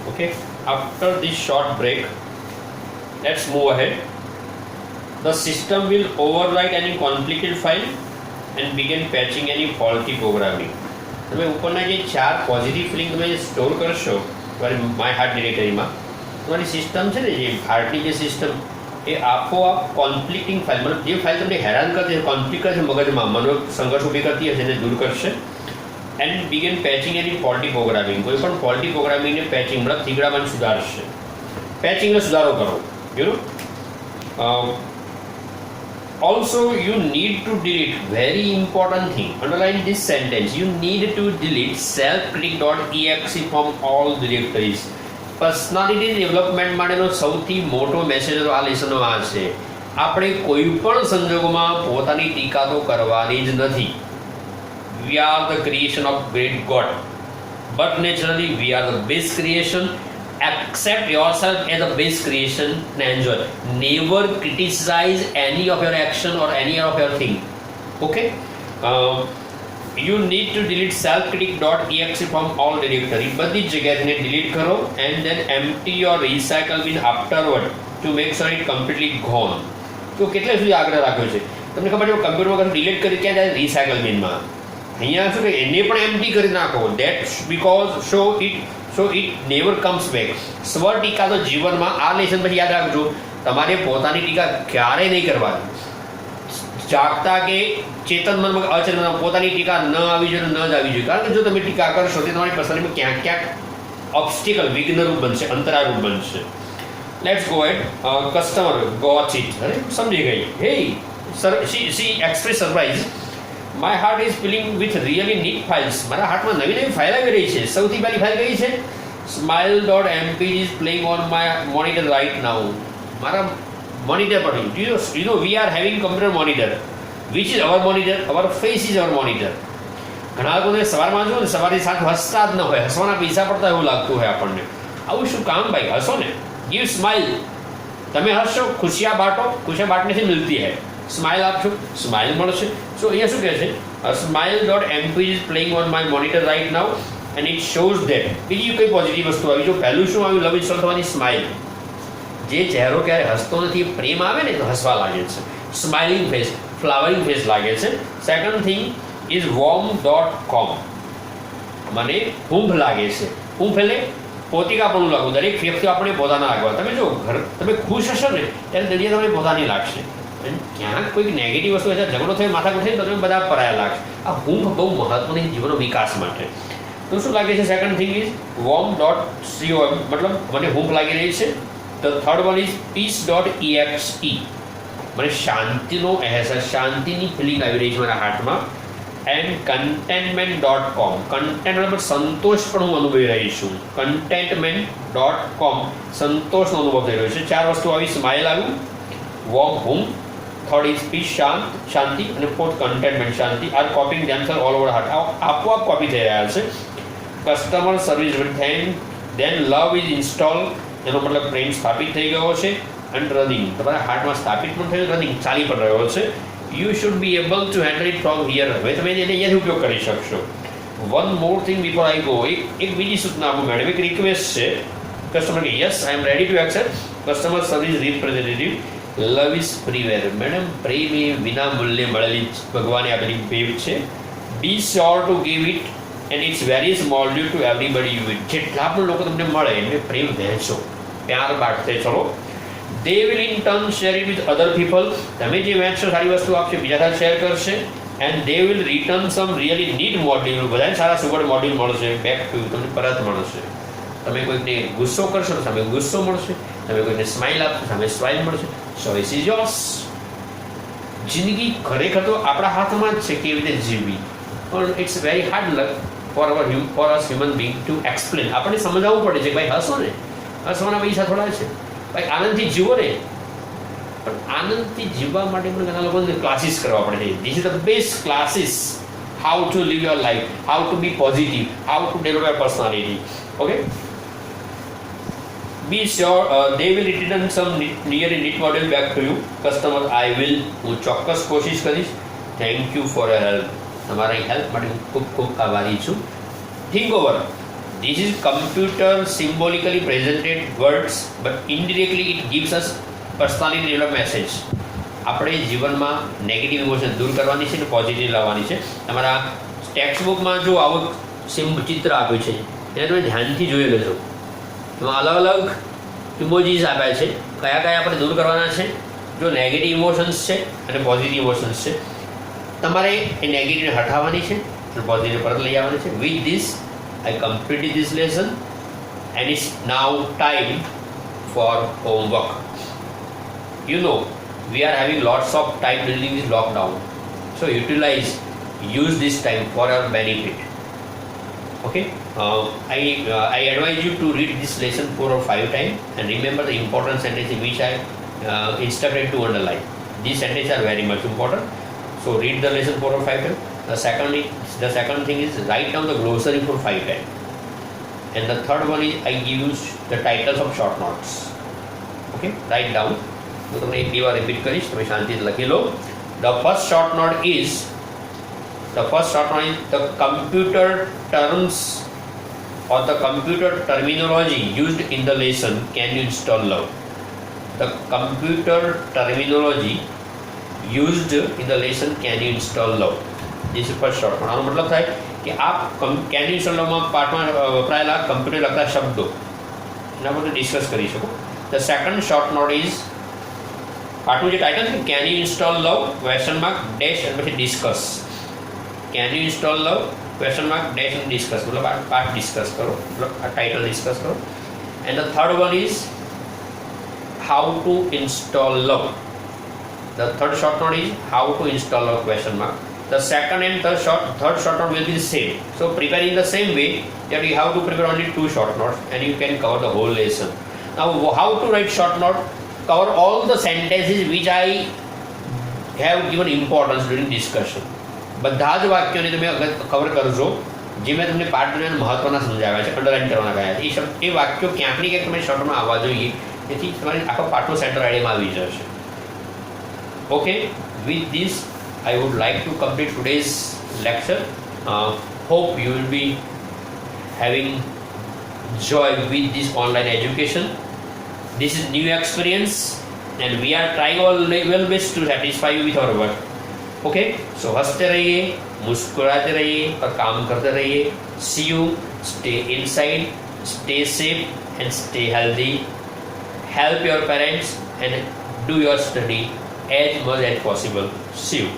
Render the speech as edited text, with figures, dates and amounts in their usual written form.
Okay, after this short break, let's move ahead. The system will overwrite any conflicted file and begin patching any faulty programming. તમે ઉપરના જે 4 positive link તમે store કરશો તમારી my heart ડિરેક્ટરીમાં, તમારી system છે ને, જે હાર્ટની જે સિસ્ટમ, એ આપોઆપ કોન્ફ્લિક્ટિંગ ફાઇલ, મતલબ જે ફાઇલ તમને હેરાન કરતી હશે, કોન્ફ્લિક્ટ કરશે મગજમાં, મનો સંઘર્ષ ઊભી કરતી હશે, એને દૂર કરશે. And begin patching any faulty programming, કોઈ પણ ફોલ્ટી પ્રોગ્રામિંગને પેચિંગ મતલબ થીગડામાં સુધારશે. પેચિંગનો સુધારો કરો. You know also you need to delete, very important thing, underline this sentence, you need to delete selfcritic.exe from all directories. Personality development માટેનો સૌથી મોટો message આ લેસનમાં છે. આપણે કોઈ પણ સંજોગોમાં પોતાની ટીકા તો કરવાની જ નથી. We are the creation of great God, but naturally we are the best creation. Accept yourself as the best creation and enjoy. Never criticize any of your action or any of your thing. Okay? You need to delete selfcritic.exe from all directory. બધી જગ્યાને delete કરો and then empty your recycle bin afterward to make sure it completely gone. તો કેટલા સુધી આગ્રહ રાખ્યો છે તમને ખબર છે? કમ્પ્યુટરમાં ડિલીટ કરી ક્યાં જાય? રિસાયકલ બિનમાં. અહીંયા શું કે એને પણ એમ્પ્ટી કરી નાખો. That's because so it never comes back. સ્વ ટીકા તો જીવનમાં આ લેસન પછી યાદ રાખજો, તમારે પોતાની ટીકા ક્યારેય નહીં કરવાની. જાગતા કે ચેતન મનમાં અચેતનમાં પોતાની ટીકા ન આવી જોઈએ, ન જ આવી જોઈએ. કારણ કે જો તમે ટીકા કરશો તો તમારી પર્સનાલિટીમાં ક્યાંક ક્યાંક ઓબ્સ્ટિકલ, વિઘ્નરૂપ બનશે, અંતરારૂપ બનશે. Let's go at. Customer got it. અરે સમજી ગઈ. Hey see express surprise. My heart is filling with really neat files. મારા હાર્ટમાં નવી નવી ફાઇલ આવી રહી છે. સૌથી પહેલી ફાઇલ કઈ છે? smile.mp is playing on my monitor right now. મારા મોનિટર પર you know we are having computer monitor which is our monitor, our face is our monitor. ઘણા લોકોને સવારમાં જો ને સવારની સાથે હસતા જ ન હોય, હસવાના પૈસા પડતા એવું લાગતું હોય આપણને. આવું શું કામ ભાઈ? હસો ને. Give smile. તમે હસશો, ખુશિયા બાંટો, ખુશિયા બાંટને થી મિલતી હૈ. સ્માઇલ આપશો, સ્માઇલ મળશે. સો અહીંયા શું કહે છે? smile.mp is playing on my monitor right now and it shows that. બીજી કઈ પોઝિટિવ વસ્તુ આવી? જો પહેલું શું આવ્યું? લવ ઇન્સ્ટોલ થવાની સ્માઇલ. જે ચહેરો ક્યારે હસતો નથી, પ્રેમ આવે ને તો હસવા લાગે છે. સ્માઇલિંગ ફેસ, ફ્લાવરિંગ ફેસ લાગે છે. Second thing is warm.com. મને હૂંફ લાગે છે. હૂંફ એટલે પોતિકાપણું લાગવું. દરેક વ્યક્તિ આપણે પોતાના લાગવા. તમે જો તમે ખુશ હશો ને ત્યારે દુનિયા તમને પોતાની લાગશે. ક્યાંક કોઈક નેગેટિવ વસ્તુ હશે, ઝઘડો થયો, માથા કૂટે તો તમે બધા પરાયા લાગશે. આ હૂંફ બહુ મહત્વની જીવનનો વિકાસ માટે. તો શું લાગે છે? સેકન્ડ થિંગ ઇઝ warm.com, મતલબ મને હૂંફ લાગી રહી છે. The third one is peace.exe. મને શાંતિનો અહેસાસ, શાંતિની ફિલિંગ આવી રહી છે મારા હાર્ટમાં. And contentment.com. કન્ટેન્ટ મતલબ સંતોષ પણ હું અનુભવી રહી છું. contentment.com, સંતોષનો અનુભવ થઈ રહ્યો છે. 4 વસ્તુ આવી. સ્માઇલ આવ્યું, વોર્મ હૂમ, થર્ડ ઇઝ પીસ શાંતિ, અને ફોર્થ કન્ટેન્ટમેન્ટ શાંતિ. Are coping themself all over heart. આપોઆપ કોપી થઈ રહ્યા છે. Customer service then love is install. એનો મતલબ પ્રેમ સ્થાપિત થઈ ગયો છે. એન્ડ રનિંગ, તમારા હાર્ટમાં સ્થાપિત પણ થયું, રનિંગ ચાલી પણ રહ્યો છે. You should be able to handle it from here. હવે તમે એને અહીંયાથી ઉપયોગ કરી શકશો. One more thing before I go. એક બીજી સૂચના આપું મેડમ. એક રિક્વેસ્ટ છે કસ્ટમર કે yes I am ready to accept. Customer service representative. Love is freeware. Madam પ્રેમ એ વિના મૂલ્યે મળેલી ભગવાને આપેલી ભેટ છે. Be sure to give it and it's very small due to everybody you it. જેટલા પણ લોકો તમને મળે એમને પ્રેમ વહેંચો, પ્યાર બાંટતે ચલો. They will in turn share it with other people. તમે જે વહેંચશો સારી વસ્તુ આપશે, બીજા સાથે શેર કરશે. And they will return some really neat module. બધાને સારા સુગડ મોડ્યુલ મળશે, બેક ટુ યુ, તમને પરત મળશે. તમે કોઈકને ગુસ્સો કરશો તો સામે ગુસ્સો મળશે. તમે કોઈને સ્માઇલ આપશો સામે સ્માઇલ મળશે. Choice is yours. જિંદગી ખરેખર તો આપણા હાથમાં જ છે કેવી રીતે જીવવી, પણ it's very hard luck for us human being to explain. આપણને સમજાવવું પડે છે કે ભાઈ હસો ને, હસવાના પૈસા થોડા છે, ભાઈ આનંદથી જીવો ને. પણ આનંદથી જીવવા માટે પણ ઘણા લોકોને ક્લાસીસ કરવા પડે છે. This is the best classes. How to live your life, how to be positive, how to develop your personality. Okay, be sure they will return some nearly neat model back to you. Customer, I will, હું ચોક્કસ કોશિશ કરીશ. Thank you for your help. તમારી help માટે હું ખૂબ ખૂબ આભારી છું. Think over. This is computer symbolically presented words, but indirectly it gives us personality development message. આપણે જીવનમાં નેગેટિવ ઇમોશન દૂર કરવાની છે ને પોઝિટિવ લાવવાની છે. તમારા ટેક્સ્ટ બુકમાં જો આવું ચિત્ર આપ્યું છે એને તમે ધ્યાનથી જોઈ લેજો. એમાં અલગ અલગ ઇમોજીસ આપ્યા છે, કયા કયા આપણે દૂર કરવાના છે. જો નેગેટિવ ઇમોશન્સ છે અને પોઝિટિવ ઇમોશન્સ છે, તમારે એ નેગેટિવને હટાવવાની છે અને પોઝિટિવ પરત લઈ આવવાની છે. With this I completed this lesson and it's now time for homework. You know, we are having lots of time during this lockdown, so use this time for our benefit. Okay, I advise you to read this lesson 4 or 5 times and remember the important sentences which I instructed to underline. These sentences are very much important, so read the lesson 4 or 5 times. The second thing is write down the glossary for 5 times. And the third one is I give you the titles of short notes. Okay, write down. તો તમને એક બે વાર repeat કરીશ, તમે શાંતિથી લખી લો. The first short note is the computer terms or the computer terminology used in the lesson. Can you install now? The computer terminology used in the lesson. Can you install now? This is first short note. આનો મતલબ થાય કે આ can you ઇન્સ્ટોલમાં પાઠમાં વપરાયેલા computer લગતા શબ્દો એના પર ડિસ્કસ કરી શકો. The second short note is પાઠનું જે ટાઇટલ છે can you install love question mark dash અને પછી discuss. Can you install love question mark dash અને ડિસ્કસ, મતલબ આ પાઠ ડિસ્કસ કરો, મતલબ આ ટાઇટલ ડિસ્કસ કરો. And the third one is how to install love. The third short note is how to install love question mark. The second and third short note will be the same. So prepare in the same way that you have to prepare only 2 short notes and you can cover the whole lesson. Now how to write short note? Cover all the sentences which I have given importance during discussion. બધા જ વાક્યોને તમે cover કરજો જે મેં તમને પાઠ દરમિયાન મહત્વના સમજાવ્યા છે, અંડરલાઇન કરવાના ગયા છે. એ વાક્યો ક્યાંક ને ક્યાંક તમે શોર્ટમાં આવવા જોઈએ, જેથી તમારી આખો પાઠનો સેન્ટર આઈડિયામાં આવી જશે. Okay, with this I would like to complete today's lecture. Hope you will be having joy with this online education. This is new experience and we are trying all well best to satisfy you with our work. Okay, so हंसते रहिए, मुस्कुराते रहिए और काम करते रहिए. See you. Stay inside, stay safe and stay healthy. Help your parents and do your study as much as possible. See you.